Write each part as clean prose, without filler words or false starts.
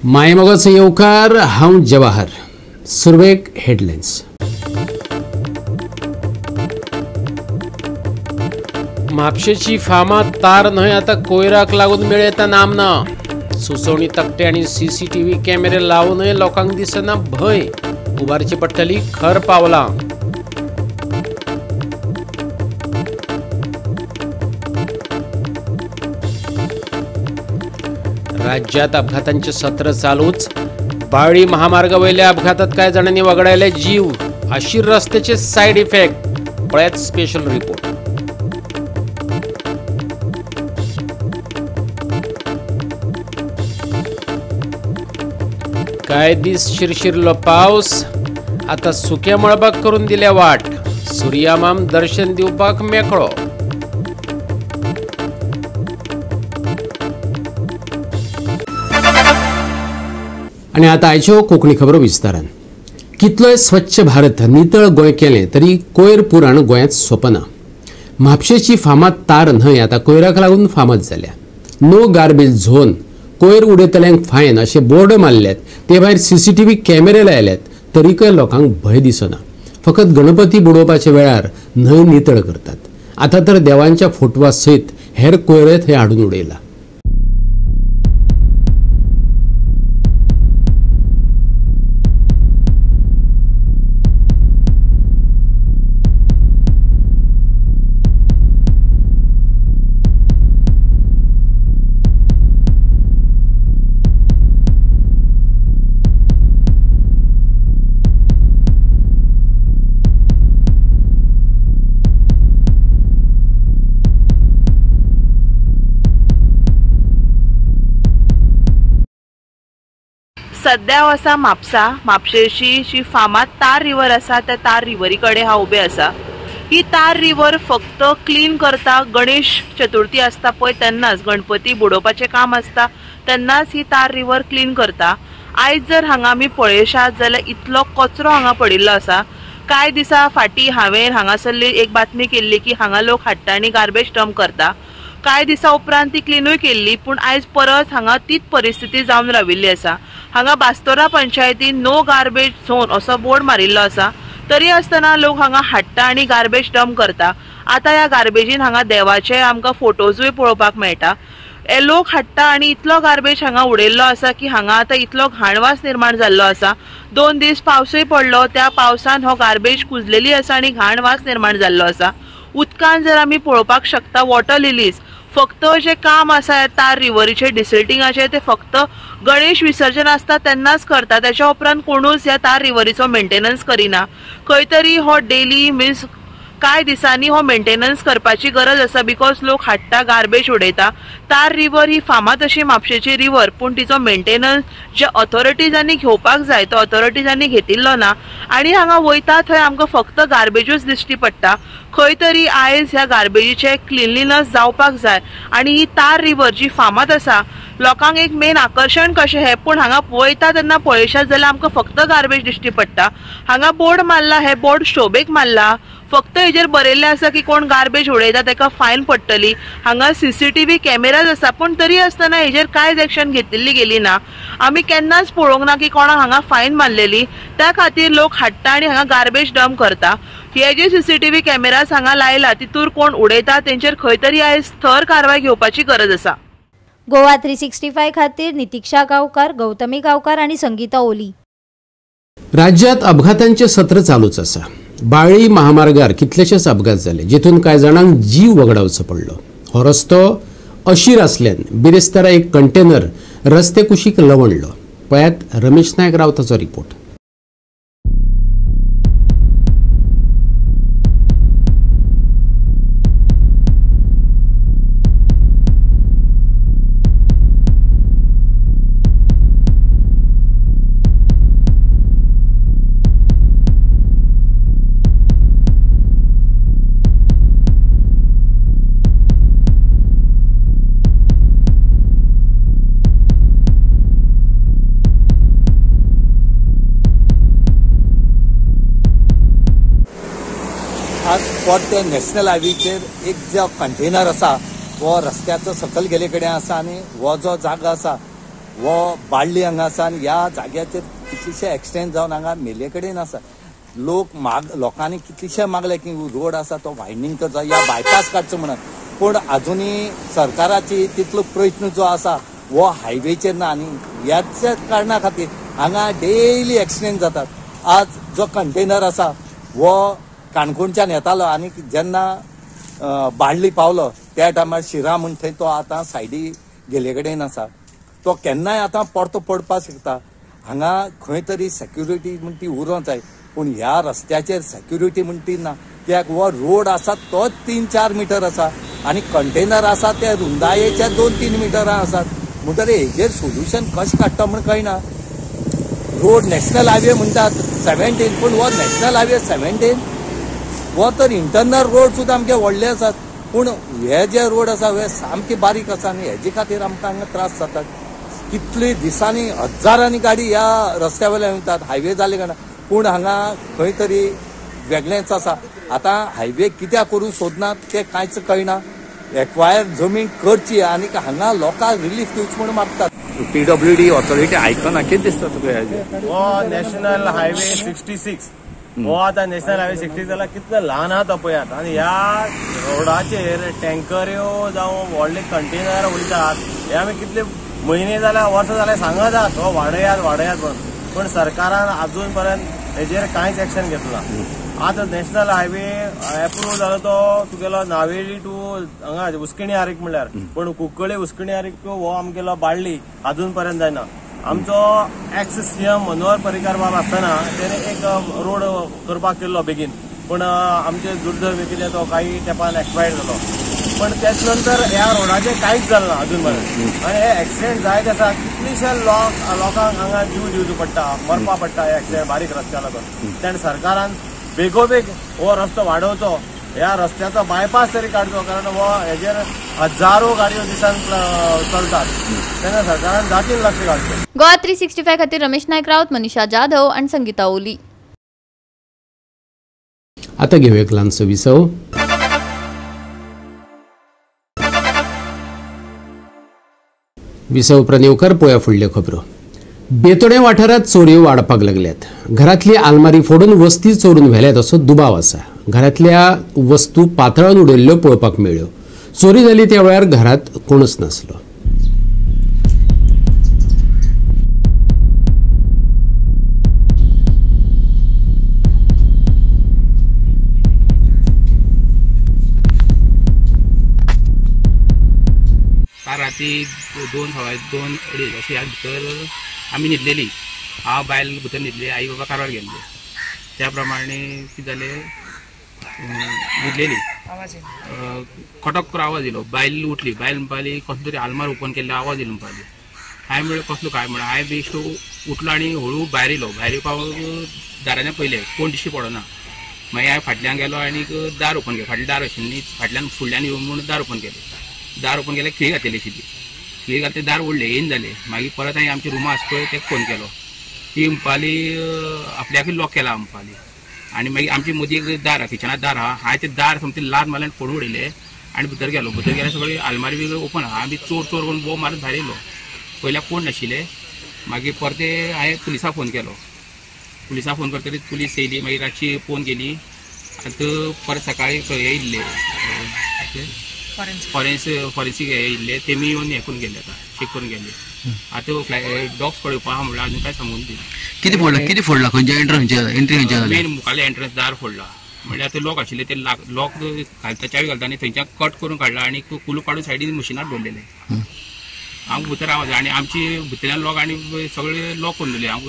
मायमोगाचो येवकार हांव जवाहर. सुरवेक हेडलायन्स. म्हापशेची फामाद तार न्हय आता कोयराक लागून मेळयता नामना. सुचोवणी तकटे आनी सीसीटीव्ही कॅमेरे लावूनय लोकांक दिसना भंय. उबारची पडटली खर पावलां. राज्यात अपघातांचे सत्र चालूच. बाळ्ळी महामार्ग वयल्या अपघातात कांय जाणांनी वगडायले जीव. आशिर रस्त्याचे सायड इफेक्ट. पळयात स्पेशल रिपोर्ट. कांय दीस शिरशिरलो पावस आता सुक्या मळबाक करून दिल्या वाट. सुर्यामाम दर्शन दिवपाक मेकळो. आणि आता आयच्यो कोंकणी खबरो विस्तारान. कितलोय स्वच्छ भारत नितळ गोंय केलें तरी कोयर पुराण गोंयांत सोंपना. म्हापशेची फामाद तार न्हय आता कोयराक लागून फामाद जाल्या. नो गार्बेज झोन, कोयर उडयतल्यांक फायन अशे बोर्ड मारल्यात. ते भायर सीसीटीव्ही कॅमेरे लायल्यात तरीकय लोकांक भंय दिसना. फकत गणपती बुडोवपाच्या वेळार न्हंय नितळ करतात. आता तर देवांच्या फोटवा सयत हेर कोयरे थंय हाडून उडयला. सध्या असा म्हापशेची जी फामाद तार रिवर असा त्या तार रिवरी कडेन हांव उबे असा. ही तार रिवर फक्त क्लीन करता गणेश चतुर्थी असता पळय तेन्नाच, गणपती बुडोवपाचें काम असता तेन्नाच ही तार रिवर क्लीन करता. आयज जर हांगा आमी पळयशात जाल्यार इतलो कचरो हांगा पडिल्लो असा. कांय दिसा फाटीं हांवें हांगासरली एक बातमी केल्ली की हांगा लोक हाडटा आनी गार्बेज डंप करता. कांय दिसा उपरांत ती क्लीनूय केल्ली, पूण आयज परत हांगा तीच परिस्थिती जावन राविल्ली आसा. हांगा बास्तोरा पंचायतीन नो गार्बेज झोन असो बोर्ड मारिल्लो आसा. तरी आसतना लोक हांगा हाडटा आनी गार्बेज डंप करता. आता ह्या गार्बेजीन हांगा देवाचे आमकां फोटोजूय पळोवपाक मेळटा. हे लोक हाडटा आनी इतलो गार्बेज हांगा उडयल्लो आसा की हांगा आतां इतलो घाणवास निर्माण जाल्लो आसा. 2 दीस पावसूय पडलो, त्या पावसान हो गार्बेज कुजलेली आसा आनी घाणवास निर्माण जाल्लो आसा. उदकान जर आमी पळोवपाक शकता वॉटर लिलीज फक्त जे काम आसा तार रिवरीचे डिसल्टिंगाचे ते फक्त गणेश विसर्जन असता तेन्नाच करता. त्याच्या उपरांत कोणूच ह्या तार रिवरीचो मेंटेनन्स करिना. खंय तरी हो डेली मीन्स कांय दिसांनी हो मेंटेनन्स करपाची गरज आसा. बिकॉज लोक हाडटा गार्बेज उडयता. तार रिवर ही फामाद अशी म्हापशेची रिवर, पूण तिचो मेंटेनन्स जे ऑथॉरिटीजांनी घेवपाक जाय तो ऑथॉरिटीजांनी घेतिल्लो ना. आनी हांगा वयता थंय आमकां फक्त गार्बेजूच दिश्टी पडटा. खंय तरी आयज ह्या गार्बेजीचे क्लिनलीनस जावपाक जाय. आनी ही तार रिवर जी फामाद आसा लोकांक एक मेन आकर्षण कशें हें, पूण हांगा वयता तेन्ना पळयशात जाल्यार आमकां फक्त गार्बेज दिश्टी पडटा. हांगा बोर्ड मारला, हे बोर्ड शोभेक मारला. फक्त हेजेर बरयल्लें आसा की कोण गार्बेज उडयता ताका फायन पडटली. हांगा सीसीटीव्ही कॅमेराज आसा, पूण तरी आसतना हेजेर कांयच एक्शन घेतिल्ली गेली ना. आमी केन्नाच पळोवंक ना की कोणाक हांगा फायन मारलेली. त्या खातीर लोक हाडटा आनी हांगा गार्बेज डंप करता. हे जे सीसीटीव्ही कॅमेराज हांगा लायला तितूर कोण उडयता तेंचेर खंय तरी आयज थर कारवाय घेवपाची गरज आसा. गोवा 365 खातीर नितीक्षा गांवकार, गौतमी गांवकार आणि संगीता ओली. राज्यात अपघातांचे सत्र चालूच आसा. बाळ्ळी महामार्गार कितलेशेच अपघात जाले, जितून कांय जाणांक जीव वगडावचो पडलो. हो रस्तो अशीर आसल्यान बिरेस्तारा एक कंटेनर रस्ते कुशीक लवणलो. पळयात रमेश नायक रावताचो रिपोर्ट. आज स्पॉट ते नॅशनल हायवेचेर एक जो कंटेनर आसा वो रस्त्याचो सकल गेले कडेन आसा आनी हो जो जागो आसा वो बाळ्ळी हांगा आसा आनी ह्या जाग्याचेर कितलेशे एक्सटेंड जावन हांगा मेले कडेन आसा. लोकांनी कितलेशे मागले की रोड आसा तो वायडनींग करचो या बायपास काडचो म्हणून, पूण अजुनूय सरकाराची तितलो प्रयत्न जो आसा वो हायवेचेर ना. आनी ह्याच कारणां खातीर हांगा डेली एक्सिडेंट जातात. आज जो कंटेनर आसा वो काणकोणच्यान येतालो आनी जेन्ना बाळ्ळी पावलो त्या टायमार शिरा म्हण थंय तो आतां सायडी गेले कडेन आसा. तो केन्नाय आतां परतो पडपाक शकता. हांगा खंय तरी सेक्युरिटी म्हण ती उरोंक जाय, पूण ह्या रस्त्याचेर सेक्युरिटी म्हण ती ना. कित्याक हो रोड आसा तोच 3-4 मिटर आसा आनी कंटेनर आसा ते रुंदायेच्या 2-3 मिटरां आसात. म्हणटकीर हेजेर सोल्युशन कशें काडटा म्हण कळना. रोड नॅशनल हायवे म्हणटात 17, पूण हो नॅशनल हायवे 17 हो तर इंटरनल रोड सुद्दां आमचे व्हडले आसात. पूण हे जे रोड आसा हे सामके बारीक आसा आनी हेजे खातीर आमकां हांगा त्रास जातात. कितले दिसांनी हजारांनी गाडी ह्या रस्त्या वयल्यान वयतात हायवे जाले काणा. पूण हांगा खंय तरी वेगळेंच आसा. आतां हायवे कित्याक करूं सोदनात ते कांयच कळना. एक्वायर जमीन करची आनी हांगा लोकांक रिलीफ दिवचो म्हणून मागतात. PWD ऑथॉरिटी आयकना कितें दिसता तुका हेजेर? हो नॅशनल हायवे 66 हो आता नॅशनल हायवे 66 जाल्यार कितलो ल्हान आहा तो पळयात. आनी ह्या रोडाचेर टँकऱ्यो जावं व्हडले कंटेनर वयतात. हे आमी कितले म्हयने जाल्यार वर्सां जाल्यार सांगत आहात हो वाडयात म्हणून, पण सरकारान अजून पर्यंत हेजेर कांयच एक्शन घेतला. आता नॅशनल हायवे अप्रूव्ह जालो तो तुगेलो नावेली टू हांगा उस्किणी आरीक म्हणल्यार, पण कुंकळे उस्किणी आरीक टू हो आमगेलो बाळ्ळी अजून पर्यंत जायना. आमचो एक्स CM मनोहर पर्रीकार बाब आसतना तेणे एक रोड करपाक केल्लो बेगीन, पण आमचे दुर्दैव कितें तो काही तेंपान एक्सपायर्ड जालो. पण त्याच नंतर ह्या रोडाचेर कांयच जालें ना अजून पर्यंत. आनी हे एक्सिडेंट जायत आसा. कितलेशे लोकांक हांगा जीव दिवचो पडटा, मरपा पडटा हे एक्सिडेंट बारीक रस्त्या लागून. तेन्ना सरकारान बेगोबेग हो रस्तो वाडोवचो, ह्या रस्त्याचो बायपास तरी काडचो, कारण हो हेजेर हजारो गाडयो दिसान चलतात. तेन्ना सरकारान जातीन लक्ष घालचें. गोवा 365 खातीर रमेश नायक रावत, मनीषा जाधव आणि संगीता ओली. आता घेऊया एक ल्हानसो विसव. विसव प्रणेवकर पळया फुडल्यो खबरो. बेतोडे वाठारात चोरयो वाडपाक लागल्यात. घरातली आलमारी फोडून वस्ती चोरून व्हेल्यात असो दुबाव आसा. घरातल्या वस्तू पातळान उडयल्ल्यो पळोवपाक मेळ्ळ्यो. चोरी जाली त्या वेळार घरात कोणूच नासलो. राती 2:30 अशी ह्या भितर आमी न्हिदलेली. हांव बायल भितर न्हिदले, आई बाबा कारवार गेल्ले. त्या प्रमाणे कितें जालें, न्हिदलेली खटक करून आवाज येयलो. बायल उठली. बायल म्हणपाली कसलो तरी आलमार ओपन केल्लो आवाज येयलो म्हणपाली. हांवें म्हणलें कसलो काय म्हणून. हांवें बेश्टो उठलो आनी हळू भायर येयलो. भायर येवपाक दारांनी पयलें कोण दिश्टी पडना. मागीर हांवें फाटल्यान गेलो आनी दार ओपन केलें. फाटलें दार आशिल्लें न्ही, फाटल्यान फुडल्यान येवं म्हणून दार ओपन केलें. दार ओपन केल्यार खिळी घातलेली आशिल्ली. खिळी घातले दार उडले, येयन जालें. मागीर परत हांवें आमची रुमां आसा पळय ताका फोन केलो. ती म्हणपाली आपल्याक लॉक केला म्हणपाली. आनी मागीर आमची मदीं एक दार आहा, किचनात दार आहा. हांवें तें दार समथींग लाद मारलें आनी फोडून उडयलें आनी भितर गेलो. भितर गेल्यार सगळी आलमारी बी ओपन आहा. आमी चोर करून बोव मारत भायर येयलो. पयल्याक कोण नाशिल्ले. मागीर परते हांवें पुलिसाक फोन केलो. पुलिसाक फोन करतकीर पुलीस येयली. मागीर रातची फोन केली आनी परत सकाळी हे येयल्ले फॉरेन्सीक हे येयल्ले. तेमी येवन हे करून गेले, आतां चेक करून गेले. आतां डॉग्स पळोवपा आहा म्हणल्यार अजून काय सांगून दी. कितें फोडला खंयच्या एंट्री मेन मुखाले एंट्रन्स दार फोडला. म्हणजे आतां लॉक आशिल्ले ते लॉक घालता, चावी घालता आनी थंयच्यान कट करून काडला आनी कुलूप काडून सायडीन मशिनार दवरलेले. हांव भितर आवाज आनी आमची भितरल्यान लॉक आनी सगळे लॉक करून दवरले. हांव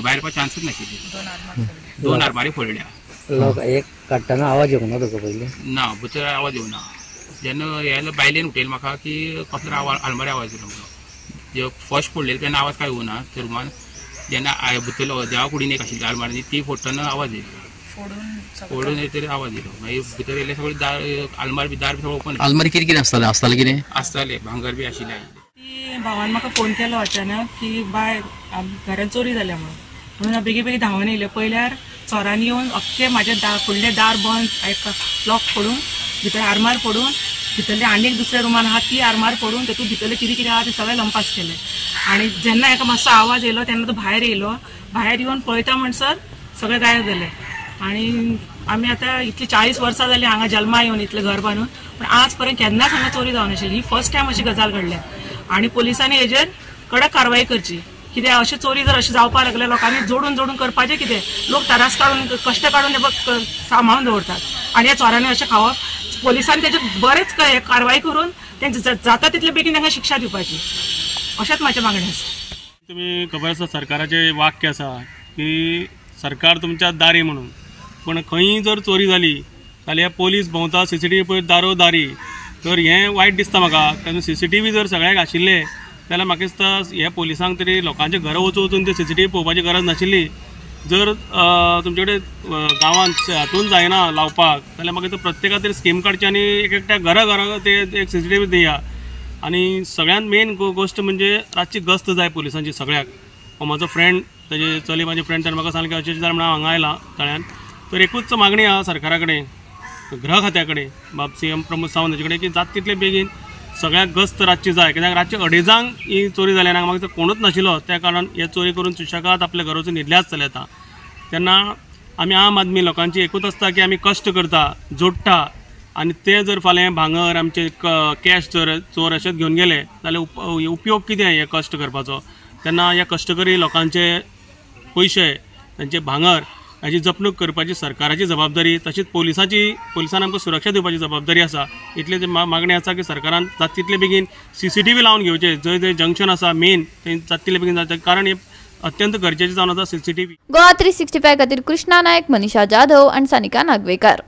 भायर येवपाक चान्सच नाशिल्ले. 2 आरमारी फोडल्या. लॉक एक काडटना आवाज येवंक ना तुका पयलीं? ना, भितर आवाज येवना. जेन्ना हे बायलेन उठयलें म्हाका की कसलो आलमारी आवाज येयलो म्हणून. फर्स्ट फोडलेले तेन्ना आवाज काय येवना त्या रुमान. जेन्ना भितर देवा कुडीन एक आशिल्ली आलमारी ती फोडटना आवाज येयलो. फोडून येतरी आवाज येयलो. मागीर भितर येयले सगळे दार आलमारी बी दार बी सगळें ओपन. आलमारी कितें आसतालें कितें आसतालें भांगर बी आशिल्लें. ती भावान म्हाका फोन केलो अचानक की बाय घरांत चोरी जाल्या म्हणून हांव बेगीन धांवन येयलें. पयल्यार चोरांनी येवन अख्खे म्हाजे फुडले दार बंद, लॉक फोडून भितर आरमार फोडून भितरले आनी एक दुसऱ्या रुमान आहा ती आरमार फोडून तेतून भितरले कितें कितें आहा ते सगळे लंपास केले. आनी जेन्ना हेका मातसो आवाज येयलो तेन्ना तो भायर येयलो. भायर येवन पळयता म्हणसर सगळे गायब जाले. आनी आमी आतां इतली 40 वर्सां जाली हांगा जल्मा येवन इतलें घर बांदून, पण आज पर्यंत केन्नाच हांगा चोरी जावं नाशिल्ली. ही फर्स्ट टायम अशी गजाल घडल्या. आनी पुलिसांनी हेजेर कडक कारवाई करची. कितें अशी चोरी जर अशी जावपाक लागले लोकांनी जोडून जोडून करपाचें कितें. लोक तरास काडून कश्ट काडून हे सांबाळून दवरतात आनी ह्या चोरांनी अशें खावप. पोलिसांनी तेजेर बरेच कारवाई करून तेंचे जाता तितले बेगीन तांकां शिक्षा दिवपाची अशेंच म्हाजें मागणें आसा. तुम्ही खबर आसा सरकाराचे वाक्य आसा की सरकार तुमच्या दारी म्हणून, पण खंय जर चोरी जाली जाल्यार पोलीस भोंवता CCTV पळयत दारोदारी. तर हें वायट दिसता म्हाका. कारण CCTV जर सगळ्याक आशिल्ले जाल्यार म्हाका दिसता हे पोलिसांक तरी लोकांचे घरा वचून ते CCTV पळोवपाची गरज नाशिल्ली. जर तुमचे कडेन गांवांत हातून जायना लावपाक जाल्यार म्हाका दिसता प्रत्येकाक तरी स्कीम काडची आनी एकट्या घरा ते एक CCTV दिया. आनी सगळ्यांत मेन गोश्ट म्हणजे रातची गस्त जाय पोलिसांची सगळ्याक. म्हाजो फ्रेंड तेजे चली म्हाजे फ्रेंड ताणें म्हाका सांगलें की अशें जालें म्हणून हांव हांगा आयलां तळ्यान. तर एकूच मागणी आहा सरकारा कडेन, गृह खात्या कडेन, CM प्रमोद सावंत हाचे कडेन की जाता तितले बेगीन सगळ्याक गस्त रातची जाय. कित्याक रातचे 2:30 ही चोरी जाली आनी म्हाका कोणूच नाशिल्लो. त्या कारणान हे चोरी करून सुशेगाद आपल्या घरा वचून न्हिदल्याच चले येता. तेन्ना आमी आम आदमी लोकांची एकूच आसता की आमी कश्ट करता, जोडटा, आनी ते जर फाल्यां भांगर आमचे कॅश जर चोर अशेंच घेवन गेले जाल्यार उपयोग कितें हे कश्ट करपाचो. तेन्ना ह्या कश्टकरी लोकांचे पयशे, तांचे भांगर हाची जपणूक करपाची सरकाराची जबाबदारी, तशीच पोलिसान आमकां सुरक्षा दिवपाची जबाबदारी आसा. इतले मागणी आसा की सरकारान जाता तितले बेगीन CCTV लावन घेवचे. जंय जंय जंक्शन आसा मेन थंय जाता तितले बेगीन जाता. कारण हे अत्यंत गरजेचे जावन आसा CCTV. गोवा 365 खातीर कृष्णा नायक, मनीषा जाधव आनी सानिका नागवेकर.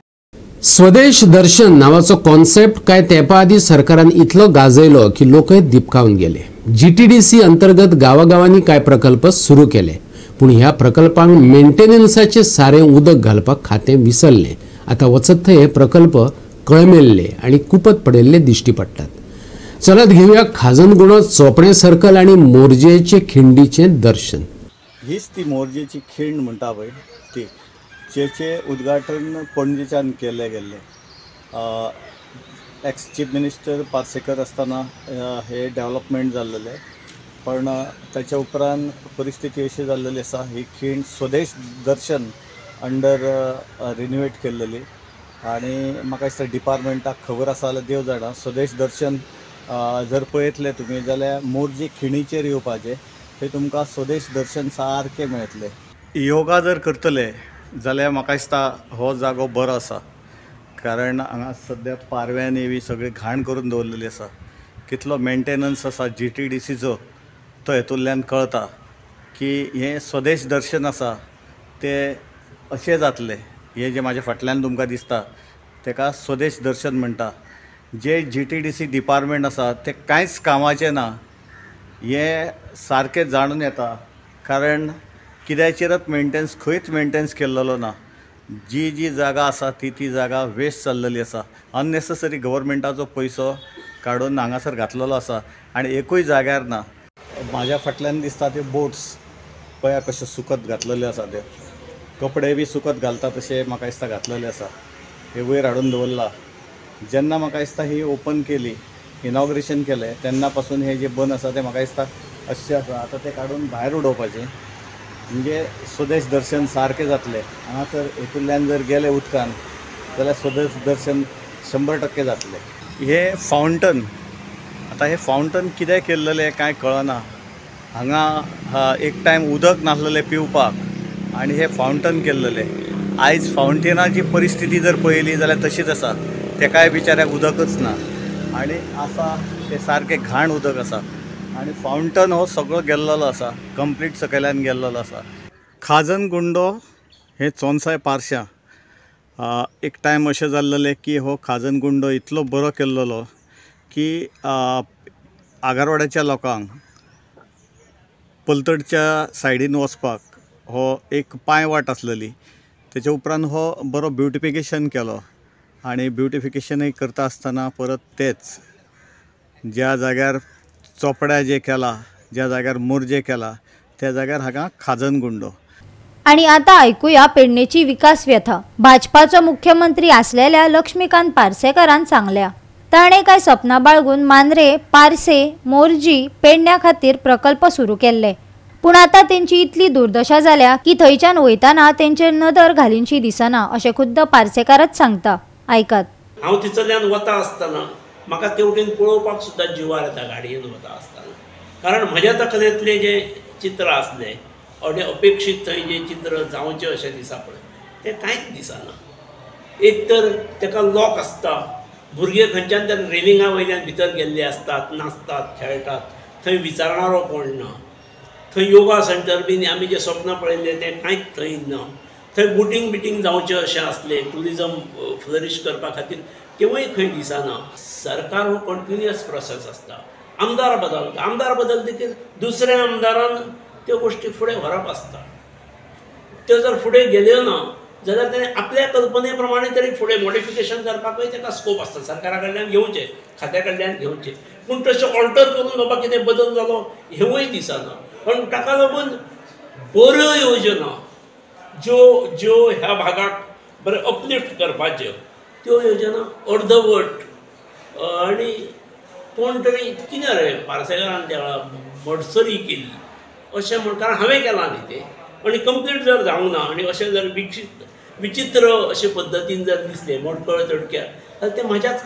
स्वदेश दर्शन नावाचो कॉन्सेप्ट काय तेंपा आदी सरकारान इतलो गाजयलो की लोकय दिपकावन गेले. GTDC अंतर्गत गावागावांनी काय प्रकल्प सुरू केले, पूण ह्या प्रकल्पांक मेंटेनन्साचे सारें उदक घालपाक खातें विसरलें. आतां वचत थंय हे प्रकल्प कळमेल्ले आनी कुपत पडिल्ले दिश्टी पडटात. चलत घेवया खाजनगुणो चोपणे सर्कल आनी मोरजेचे खिंडीचें दर्शन. हीच ती मोरजेची खिंड म्हणटा पळय ती, जेचे उद्घाटन पणजेच्यान केल्लें गेल्लें. एक्स चीफ मिनिस्टर पार्सेकर आसतना हे डेव्हलपमेंट जाल्लेलें, पण त्याच्या उपरांत परिस्थिती अशी जाल्लेली आसा ही खिंड स्वदेश दर्शन अंडर रिन्युवेट केल्लेली. आनी म्हाका दिसता डिपार्टमेंटाक खबर आसा जाल्यार देव जाणा. स्वदेश दर्शन जर पळयतले तुमी जाल्यार मोरजे खिणीचेर येवपाचें थंय तुमकां स्वदेश दर्शन सारकें मेळटलें. योगा जर करतले जाल्यार म्हाका दिसता हो जागो बरो आसा. कारण हांगा सद्या पारव्यान येवी सगळी घाण करून दवरलेली आसा. कितलो मेंटेनन्स आसा GTDCचो तो हेतूंतल्यान कळटा की हे स्वदेश दर्शन आसा तें अशें जातलें. हे जे म्हाज्या फाटल्यान तुमकां दिसता तेका स्वदेश दर्शन म्हणटा. जे GTDC डिपार्टमेंट आसा ते कांयच कामाचें ना हे सारकें जाणून येता. कारण कित्याचेरच मेंटेनन्स खंयच मेंटेनन्स केल्लो ना. जी जागा आसा ती जागा वेस्ट जाल्लेली आसा. अननेसेसरी गव्हर्मेंटाचो पयसो काडून हांगासर घातलेलो आसा आनी एकूय जाग्यार ना. म्हाज्या फाटल्यान दिसता ते बोट्स पळया कशे सुकत घातलेले आसा. ते कपडे बी सुकत घालता तशे म्हाका दिसता घातलेले आसा. हे वयर हाडून दवरला. जेन्ना म्हाका दिसता ही ओपन केली, इनॉग्रेशन केलें तेन्ना पासून हे जे बंद आसा ते म्हाका दिसता अशें आसा. आतां ते काडून भायर उडोवपाचें म्हणजे स्वदेश दर्शन सारकें जातलें. हांगासर हेतूंतल्यान जर गेले उदकान जाल्यार स्वदेश दर्शन 100% जातलें. हे फावंटन, आतां हे फावंटन कितें केल्लेलें कांय कळना. हांगा एक टायम उदक नासलेलें पिवपाक आनी हे फावंटन केल्लेलें. आयज फावंटेनाची परिस्थिती जर पळयली जाल्यार तशीच आसा. तेकाय बिचाऱ्याक उदकच ना आनी आसा ते सारकें घाण उदक आसा. आनी फावंटन हो सगळो गेल्लेलो आसा, कंप्लीट सकयल्यान गेल्लेलो आसा. खाजनगुंडो हे चोनसाय पार्श्यां एक टायम अशें जाल्लेलें की हो खाजनगुंडो इतलो बरो केल्लेलो की आगारवाड्याच्या लोकांक पलतडच्या सायडीन वचपाक हो एक पांयवाट आसलेली. तेच्या उपरांत हो बरो ब्युटिफिकेशन केलो आनी ब्युटिफिकेशनय करता आसतना परत तेच ज्या जाग्यार चोपड्या जे केला, ज्या जाग्यार मोरजे केला त्या जाग्यार हांगा खाजनगुंडो. आणि आता ऐकूया पेडणेची विकास व्यथा. भाजपाचो मुख्यमंत्री असलेल्या लक्ष्मीकांत पार्सेकरान सांगल्या. ताणें कांय सपनां बाळगून मांद्रे, पारसे, मोरजी, पेडण्यां खातीर प्रकल्प सुरू केल्ले. पूण आतां तेंची इतली दुर्दशा जाल्या की थंयच्यान वयताना तेंचेर नदर घालिनशी दिसना अशें खुद्द पार्सेकारच सांगता. आयकात. हांव थंयसरल्यान वता आसतना म्हाका तेवटेन पळोवपाक सुद्दां जिवार येता गाडयेन वता आसतना. कारण म्हज्या तकलेंतलें जें चित्र आसलें अपेक्षीत थंय जें चित्र जावचें अशें दिसा पळय तें कांयच दिसना. एक तर ताका लॉक आसता, भुरगे खंयच्यान तरी रेलिंगा वयल्यान भितर गेल्ले आसतात, नाचतात, खेळटात, थंय विचारणारो कोण ना. थंय योगा सेंटर बीन आमी जे स्वप्न पळयल्ले ते कांयच थंय ना. थंय बोटींग जावचें अशें आसलें ट्युरिजम फ्लरिश करपा खातीर तेवूय खंय दिसना. सरकार हो कंटिन्युअस प्रोसेस आसता. आमदार बदलतकीर दुसऱ्या आमदारान त्यो गोश्टी फुडें व्हरप आसता. त्यो जर फुडें गेल्यो ना जाल्यार ताणें आपल्या कल्पने प्रमाणे तरी फुडें मॉडिफिकेशन करपाकूय ताका स्कोप आसता. सरकारा कडल्यान घेवचें, खात्या कडल्यान घेवचें, पूण तशें ऑल्टर करून बाबा कितें बदल जालो हेवूय दिसना. पण ताका लागून बऱ्यो योजना ज्यो ह्या भागाक बरें अपलिफ्ट करपाच्यो त्यो योजना अर्धवट आनी कोण तरी कितें रे पार्सेकारान त्या मडसरी केली अशें म्हण. कारण हांवें केलां न्ही तें आनी कंप्लीट जर जावंक ना आनी अशें जर विचित्र अशे पद्दतीन जर दिसलें मोडकळ तडक्या जाल्यार तें म्हाज्याच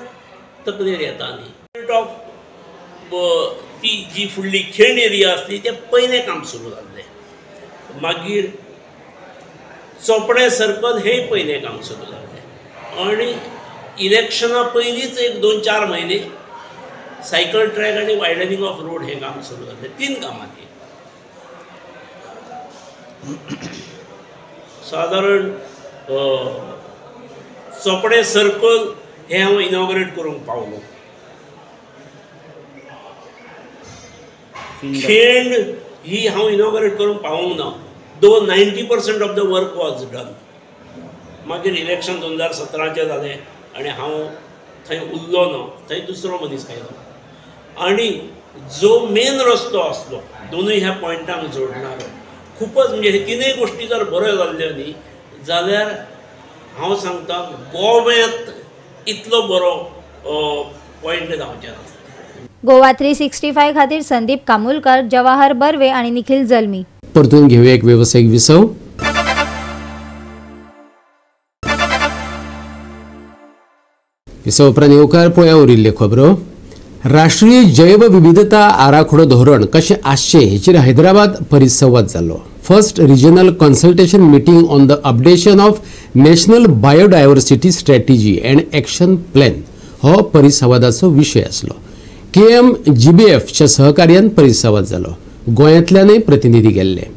तकलेर येता न्ही. ऑफ ती जी फुडली खेण एरिया आसली तें पयलें काम सुरू जाल्लें. मागीर चोपडे सर्कल हेंय पयलें काम सुरू जाल्लें आनी इलेक्शना पयलींच एक 2-4 म्हयने सायकल ट्रॅक आनी वायडनिंग ऑफ रोड हें काम सुरू जाल्लें. 3 कामां ती. सादारण चोपडे सर्कल हें हांव इनॉग्रेट करूंक पावलो. खेंड ही हांव इनॉग्रेट करूंक पावूंक ना. 90% of the work was done. मागीर इलेक्शन 2017 जालें आनी हांव थंय उरलो ना. थंय दुसरो मनीस आयलो आनी जो मेन रस्तो आसलो दोनूय ह्या पॉयंटांक जोडणारो खूपच म्हणजे हे तिनूय गोश्टी जर बऱ्यो जाल्ल्यो न्ही जाल्यार हांव सांगता गोव्यांत इतलो बरो पॉयंट जावचें नासलें. गोवा 365 खातीर संदीप कामुलकर, जवाहर बर्वे आणि निखिल जल्मी. परतून घेऊया एक व्यावसायिक विसव. विसव उपरांत येवकार पळोवया उरिल्ल्यो खबरो. राष्ट्रीय जैव विविधता आराखडो धोरण कशें आसचें हेचेर हैदराबाद परिसंवाद जालो. First regional consultation meeting on the updation of national biodiversity strategy and action plan हो परिसंवादाचो विशय आसलो. KMGBFच्या सहकार्यान परिसंवाद जालो. गोंयांतल्यानय प्रतिनिधी गेल्ले.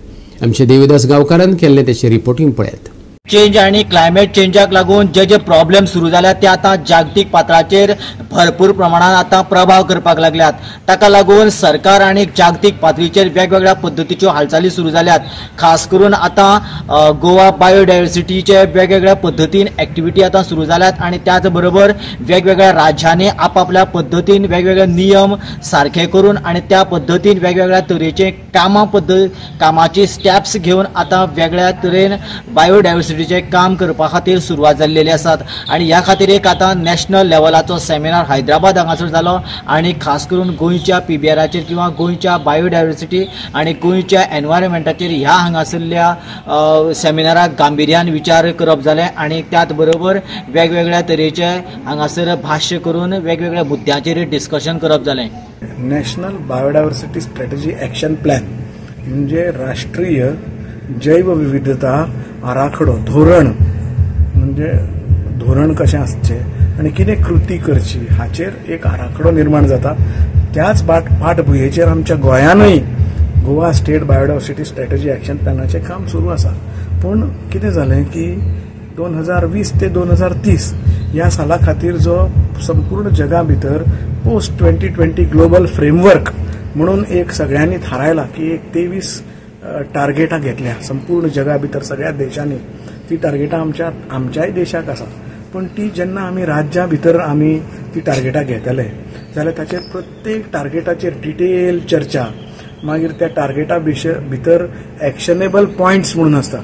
आमचे देविदास गांवकारान केल्लें तेचें रिपोर्टिंग पळयात. चेंज आणि क्लायमेट चेंजाक लागून जे प्रॉब्लेम सुरू जाल्यात ते आता जागतिक पातळाचेर भरपूर प्रमाणात आता प्रभाव करपाक लागल्यात. ताका लागून सरकार आणि जागतिक पातळीचेर वेगवेगळ्या पद्धतीच्यो हालचाली सुरू जाल्यात. खास करून आता गोवा बायोडायवर्सिटीचे वेगवेगळ्या पद्धतीन एक्टिविटी आता सुरू जाल्यात आणि त्याच बरोबर वेगवेगळ्या राज्यांनी आपापल्या पद्धतीन वेगवेगळे नियम सारखे करून आणि त्या पद्धतीन वेगवेगळ्या तरेचे कामाची स्टेप्स घेऊन आता वेगळ्या तरेन बायोडायवर्सिटी काम करपा खातीर सुरवात जाल्लेली आसात. आणि ह्या खातीर एक आता नॅशनल लेवलाचो सेमिनार हैदराबाद हांगासर जालो आणि खास करून गोंयच्या PBRचेर किंवा गोंयच्या बायोडायवर्सिटी आणि गोंयच्या एनवायरमेंटाचेर ह्या हांगासरल्या सेमिनाराक गांभीर्यान विचार करप जाले आणि त्याच बरोबर वेगवेगळ्या तरेचे हांगासर भाष्य करून वेगवेगळ्या मुद्द्यांचेर डिस्कशन करप जालें. National biodiversity strategy action plan म्हणजे राष्ट्रीय जैवविविधता आराखडो धोरण म्हणजे धोरण कशें आसचें आनी कितें कृती करची हाचेर एक आराखडो निर्माण जाता. त्याच पाठभुंयेचेर आमच्या गोंयानूय Goa state biodiversity strategy action प्लॅनाचें काम सुरू आसा. पूण कितें जालें की 2020 ते 2030 ह्या साला खातीर जो संपूर्ण जगा भितर पोस्ट 2020 ग्लोबल फ्रेमवर्क म्हणून एक सगळ्यांनी थारायला की एक 23 टार्गेटां घेतल्या संपूर्ण जगा भितर सगळ्या देशांनी. ती टार्गेटां आमच्याय देशाक आसा पूण ती जेन्ना आमी राज्या भितर आमी ती टार्गेटां घेतले जाल्यार ताचेर प्रत्येक टार्गेटाचेर डिटेल चर्चा मागीर त्या टार्गेटा भितर एक्शनेबल पॉयंट्स म्हणून आसता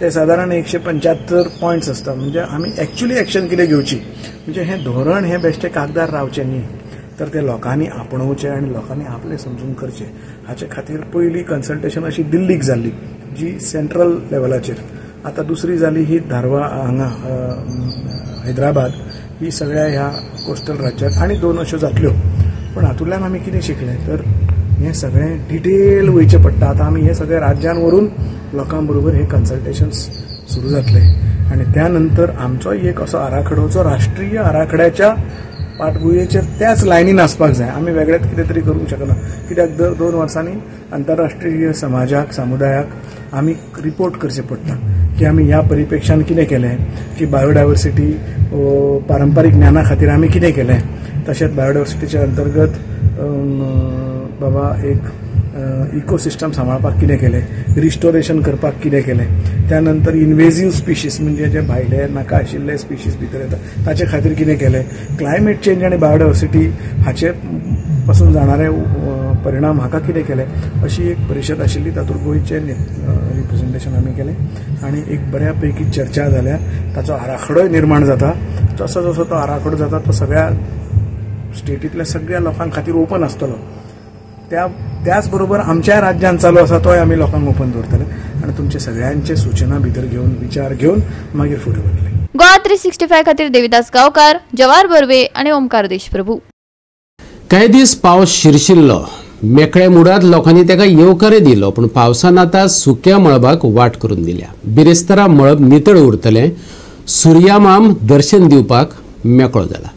ते साधारण 175 पॉयंट्स असतात. म्हणजे आमी एक्च्युअली एक्शन कितें घेवची, म्हणजे हें धोरण हें बेश्टें कागदार रावचें न्ही, तर ते लोकांनी आपणवचें आनी लोकांनी आपलें समजून करचें. हाचे खातीर पयली कन्सल्टेशन अशी दिल्लीक जाल्ली जी सेंट्रल लेवलाचेर. आतां दुसरी जाली ही धारवा हांगा हैदराबाद, ही सगळ्या ह्या कोस्टल राज्यात, आनी 2 अश्यो जातल्यो. पण हातूंतल्यान आमी कितें शिकले, तर हें सगळें डिटेल वयचें पडटा. आतां आमी हे सगळे राज्यान व्हरून लोकां बरोबर हे कन्सल्टेशन्स सुरू जातले आनी त्या नंतर आमचो एक असो आराखडो जो राष्ट्रीय आराखड्याच्या पाठभुयेचेर त्याच लायनीन आसपाक जाय. आमी वेगळेच कितें तरी करूंक शकना, कित्याक दर 2 वर्सांनी आंतरराष्ट्रीय समाजाक समुदायाक आमी रिपोर्ट करचें पडटा की आमी ह्या परिप्रेक्षान कितें केलें, की बायोडायवर्सिटी पारंपारीक ज्ञाना खातीर आमी कितें केलें, तशेंच बायोडायवर्सिटीच्या अंतर्गत बाबा एक इकोसिस्टम सांबाळपाक कितें केलें, रिस्टोरेशन करपाक कितें केलें, त्या नंतर इन्वेजिव्ह स्पिशीस म्हणजे जे भायले नाका आशिल्ले स्पिशीस भितर येता ताचे खातीर कितें केलें, क्लायमेट चेंज आनी बायोडायवर्सिटी हाचे पासून जाणारे परिणाम हाका कितें केले, अशी एक परिशद आशिल्ली. तातूंत गोंयचें रिप्रेझेंटेशन आमी केलें आनी एक बऱ्या पैकी चर्चा जाल्या. ताचो आराखडोय निर्माण जाता. जसो जसो तो आराखडो जाता तो सगळ्या स्टेटींतल्या सगळ्या लोकां खातीर ओपन आसतलो. त्याच बरोबर आमच्या राज्यात चालू आसा तोय आमी लोकांक ओपन दवरतले आनी तुमचे सगळ्यांचे सूचना भितर घेवन विचार घेवन मागीर फुडें वतले. गोवा 365 खातीर देविदास गांवकार, जवाहर बर्वे आनी ओमकार देशप्रभू. कांय दीस पावस शिरशिल्लो, मेकळे मुडात लोकांनी ताका येवकारे दिलो, पण पावसान आतां सुक्या मळबाक वाट करून दिल्या. बिरेस्तारा मळब नितळ उरतलें, सुर्यामाम दर्शन दिवपाक मेकळो जाला.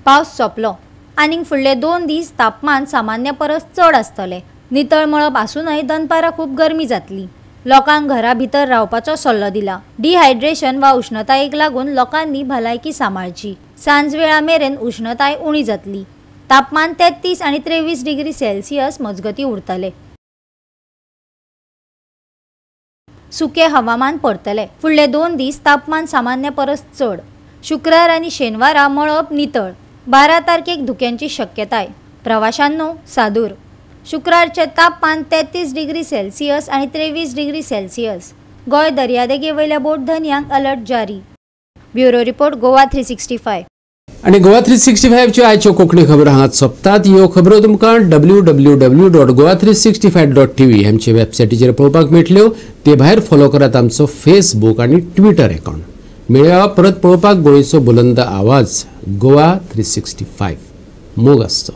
पावस सोंपलो आनीक फुडले 2 दीस तापमान सामान्य परस चड आसतलें. नितळ मळब आसूनय दनपारां खूब गरमी जातली. लोकांक घरा भितर रावपाचो सल्लो दिला. डिहायड्रेशन वा उष्णतायेक लागून लोकांनी भलायकी सांबाळची. सांज वेळा मेरेन उष्णताय उणी जातली. तापमान 33 आनी 23 डिग्री सेल्सियस मजगती उरतले. सुके हवामान पडतले. फुडले 2 दीस तापमान सामान्य परस चड. शुक्रार आनी शेनवारा मळब नितळ. 12 तारखेक धुक्यांची शक्यताय. प्रवाशांनो सादूर. शुक्रारचे तापमान 33 डिग्री सेल्सियस आनी 23 डिग्री सेल्सियस. गोंय दर्यादेगे वयल्या बोट धन्यांक अलर्ट जारी. Bureau report Goa 365. आणि गोवा 365 च्यो आयच्यो कोंकणी खबरो हांगाच सोंपतात. ह्यो खबरो तुमकां www.goa365.tv आमचे वेबसायटीचेर पळोवपाक मेळटल्यो. ते भायर फॉलो करात आमचो फेसबूक आनी ट्विटर अकाउंट. मेळया परत पळोवपाक गोंयचो बुलंद आवाज गोवा 365 मोग आसचो.